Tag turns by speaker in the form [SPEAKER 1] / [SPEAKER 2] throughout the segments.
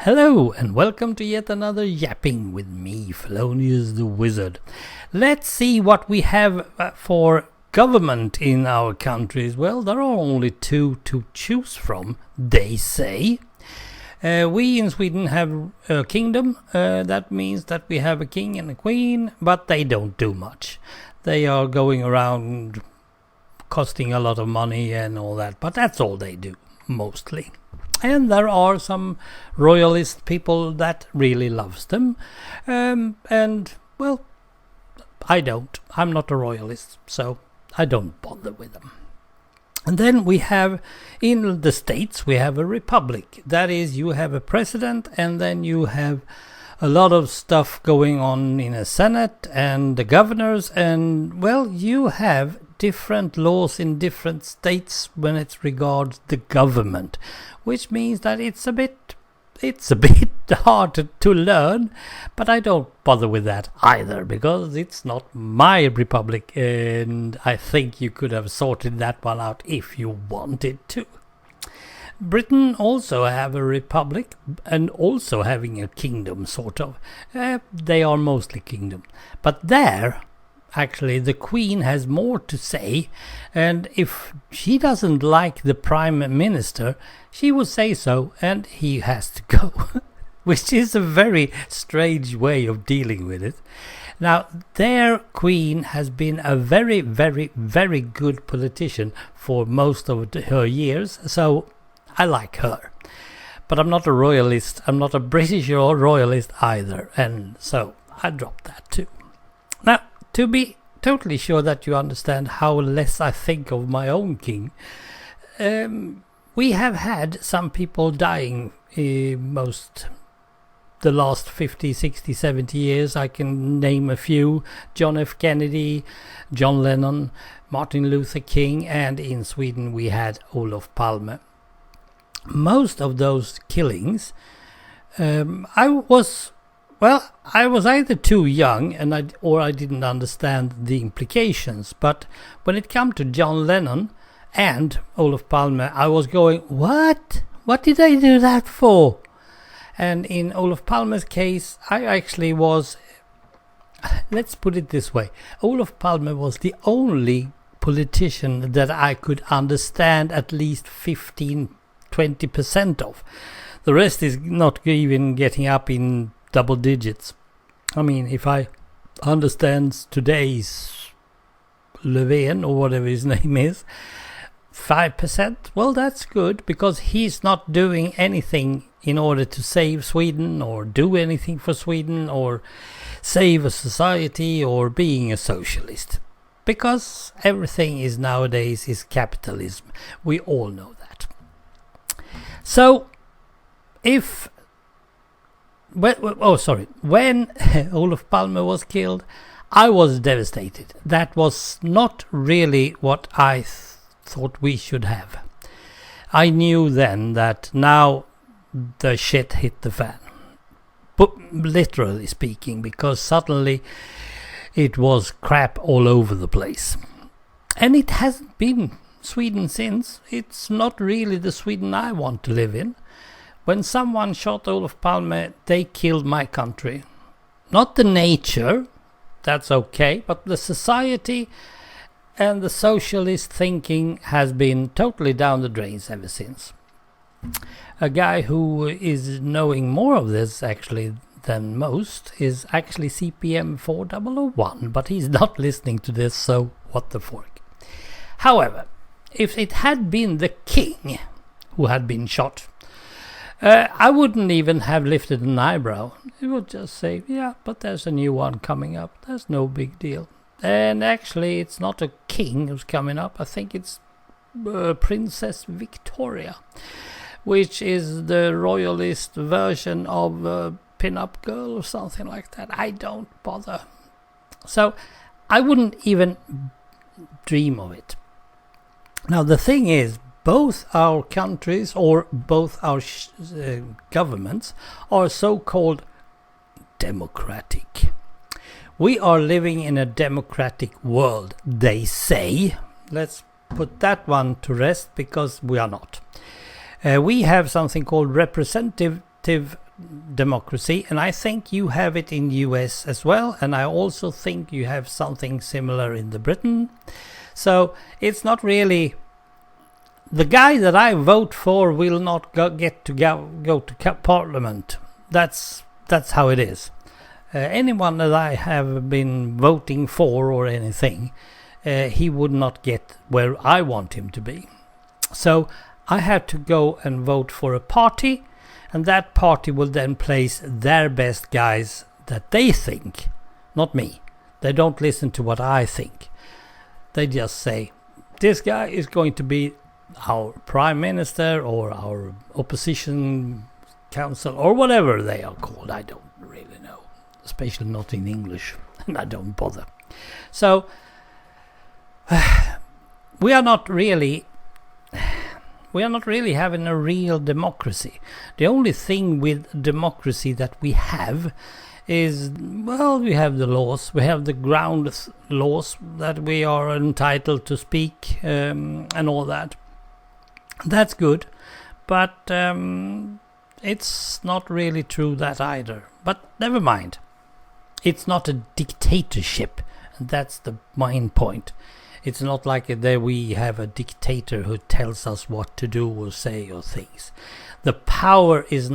[SPEAKER 1] Hello and welcome to yet another Yapping with me, Fellonius the Wizard. Let's see what we have for government in our countries. Well, there are only two to choose from, they say. We in Sweden have a kingdom. That means that we have a king and a queen, but they don't do much. They are going around costing a lot of money and all that, but that's all they do, mostly. And there are some royalist people that really loves them. And, well, I don't. I'm not a royalist, so I don't bother with them. And then we have, in the States, we have a republic. That is, you have a president, and then you have a lot of stuff going on in a Senate and the governors. And, well, you have different laws in different states when it regards the government, which means that it's a bit hard to learn, but I don't bother with that either, because it's not my republic, and I think you could have sorted that one out if you wanted to. Britain also have a republic and also having a kingdom, sort of. They are mostly kingdom, but there actually the Queen has more to say, and if she doesn't like the Prime Minister, she will say so and he has to go. Which is a very strange way of dealing with it. Now, their Queen has been a very, very, very good politician for most of her years, so I like her. But I'm not a royalist, I'm not a British or royalist either, and so I dropped that too. Now, to be totally sure that you understand how less I think of my own king, we have had some people dying the last 50, 60, 70 years. I can name a few: John F. Kennedy, John Lennon, Martin Luther King, and in Sweden we had Olof Palme. Most of those killings, I was either too young or I didn't understand the implications. But when it came to John Lennon and Olof Palme, I was going, what? What did I do that for? And in Olof Palme's case, I actually was, let's put it this way, Olof Palme was the only politician that I could understand at least 15-20% of. The rest is not even getting up in double digits. I mean, if I understand today's Löfven, or whatever his name is, 5%, well, that's good, because he's not doing anything in order to save Sweden or do anything for Sweden or save a society or being a socialist, because everything is nowadays is capitalism. We all know that. So when Olof Palme was killed, I was devastated. That was not really what I thought we should have. I knew then that now the shit hit the fan, but literally speaking, because suddenly it was crap all over the place. And it hasn't been Sweden since. It's not really the Sweden I want to live in. When someone shot Olof Palme, they killed my country. Not the nature, that's okay, but the society and the socialist thinking has been totally down the drains ever since. A guy who is knowing more of this actually than most is actually CPM 4001, but he's not listening to this, so what the fork. However, if it had been the king who had been shot, I wouldn't even have lifted an eyebrow. It would just say, yeah, but there's a new one coming up. That's no big deal. And actually, it's not a king who's coming up. I think it's Princess Victoria, which is the royalist version of a pin-up girl or something like that. I don't bother. So I wouldn't even dream of it. Now, the thing is, both our countries or both our governments are so-called democratic. We are living in a democratic world, they say. Let's put that one to rest, because we are not. We have something called representative democracy, and I think you have it in US as well, and I also think you have something similar in the Britain. So it's not really the guy that I vote for will not get to go to Parliament. That's how it is. Anyone that I have been voting for or anything, he would not get where I want him to be. So I have to go and vote for a party, and that party will then place their best guys that they think, not me. They don't listen to what I think. They just say, this guy is going to be our prime minister or our opposition council or whatever they are called. I don't really know, especially not in English, and I don't bother. So we are not really having a real democracy. The only thing with democracy that we have is, well, we have the laws. We have the ground laws that we are entitled to speak and all that. That's good, but it's not really true that either. But never mind. It's not a dictatorship, and that's the main point. It's not like there we have a dictator who tells us what to do or say or things. The power is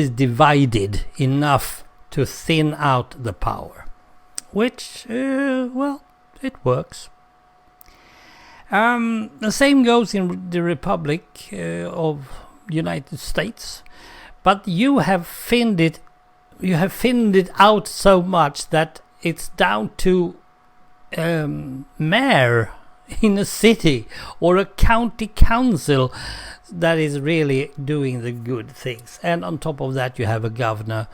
[SPEAKER 1] divided enough to thin out the power, which, well, it works. The same goes in the Republic of United States, but you have thinned it out so much that it's down to mayor in a city or a county council that is really doing the good things. And on top of that, you have a governor,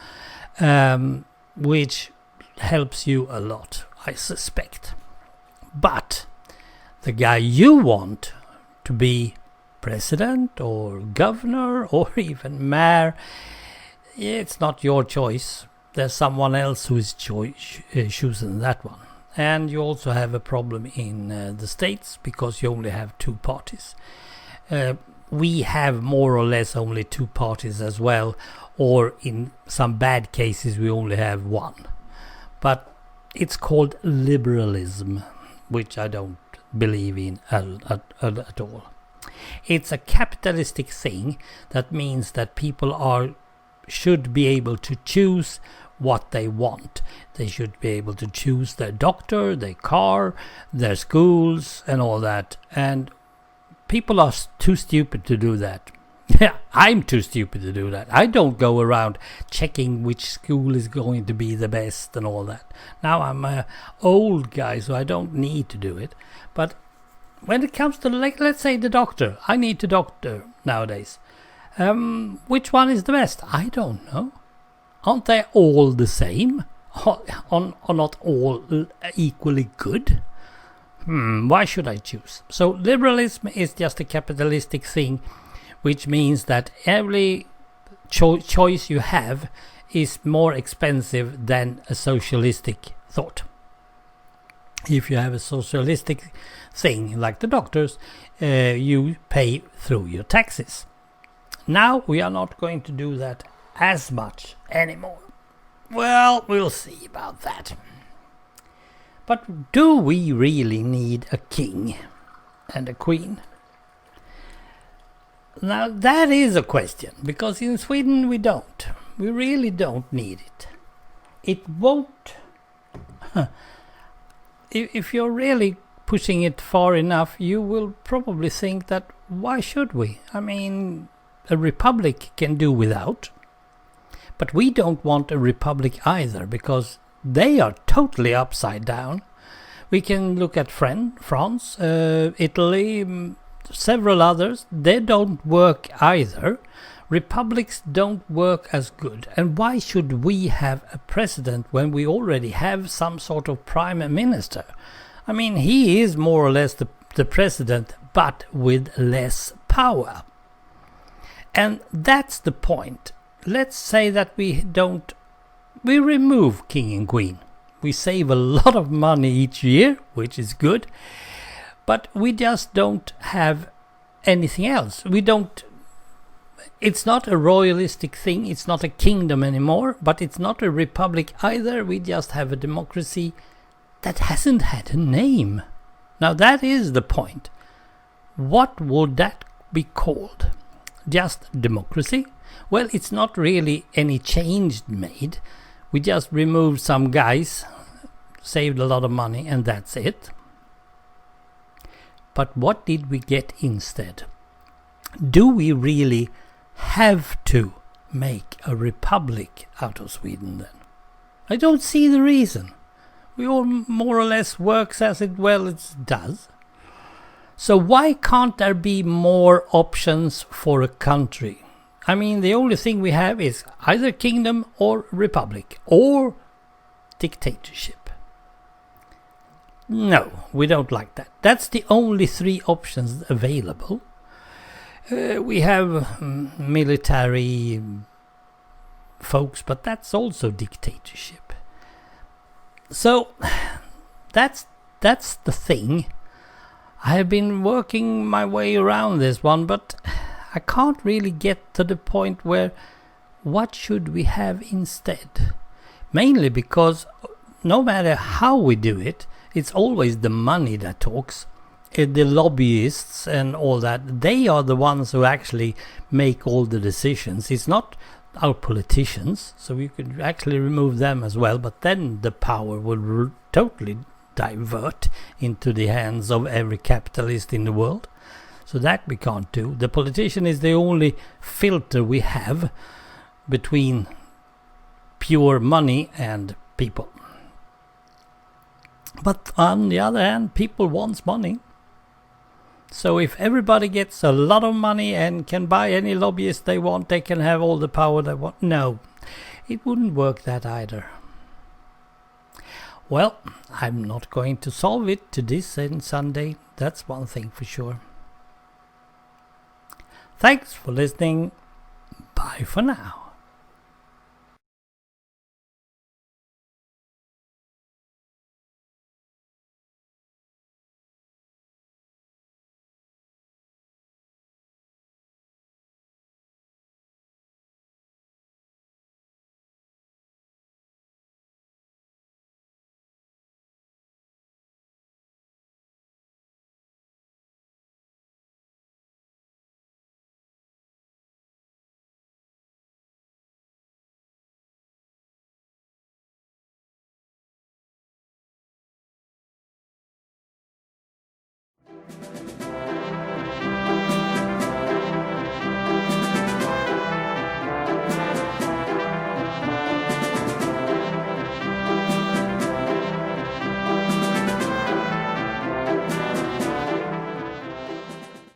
[SPEAKER 1] which helps you a lot, I suspect. But the guy you want to be president or governor or even mayor, it's not your choice. There's someone else who is choosing that one. And you also have a problem in the States because you only have two parties. We have more or less only two parties as well, or in some bad cases we only have one. But it's called liberalism, which I don't believe in at all. It's a capitalistic thing that means that people should be able to choose what they want. They should be able to choose their doctor, their car, their schools and all that. And people are too stupid to do that. Yeah, I'm too stupid to do that. I don't go around checking which school is going to be the best and all that. Now I'm an old guy, so I don't need to do it. But when it comes to, let's say, the doctor, I need a doctor nowadays. Which one is the best? I don't know. Aren't they all the same? Are not all equally good? Why should I choose? So liberalism is just a capitalistic thing, which means that every choice you have is more expensive than a socialistic thought. If you have a socialistic thing like the doctors, you pay through your taxes. Now we are not going to do that as much anymore. Well, we'll see about that. But do we really need a king and a queen? Now that is a question, because in Sweden we don't. We really don't need it. It won't. If you're really pushing it far enough, you will probably think that why should we? I mean, a republic can do without. But we don't want a republic either, because they are totally upside down. We can look at France, Italy, several others. They don't work either. Republics don't work as good. And why should we have a president when we already have some sort of prime minister? I mean, he is more or less the president, but with less power. And that's the point. Let's say that we remove king and queen. We save a lot of money each year, which is good, but we just don't have anything else. We don't it's not a royalistic thing, it's not a kingdom anymore, but it's not a republic either. We just have a democracy that hasn't had a name. Now that is the point. What would that be called? Just democracy? Well, it's not really any change made. We just removed some guys, saved a lot of money, and that's it. But what did we get instead? Do we really have to make a republic out of Sweden then? I don't see the reason. We all more or less works as it does. So why can't there be more options for a country? I mean, the only thing we have is either kingdom or republic or dictatorship. No, we don't like that. That's the only three options available. We have military folks, but that's also dictatorship. So that's the thing. I have been working my way around this one, but I can't really get to the point where what should we have instead? Mainly because no matter how we do it, it's always the money that talks. The lobbyists and all that, they are the ones who actually make all the decisions. It's not our politicians, so we could actually remove them as well, but then the power would totally divert into the hands of every capitalist in the world. So that we can't do. The politician is the only filter we have between pure money and people. But on the other hand, people want money. So if everybody gets a lot of money and can buy any lobbyist they want, they can have all the power they want. No, it wouldn't work that either. Well, I'm not going to solve it to this Sunday. That's one thing for sure. Thanks for listening. Bye for now.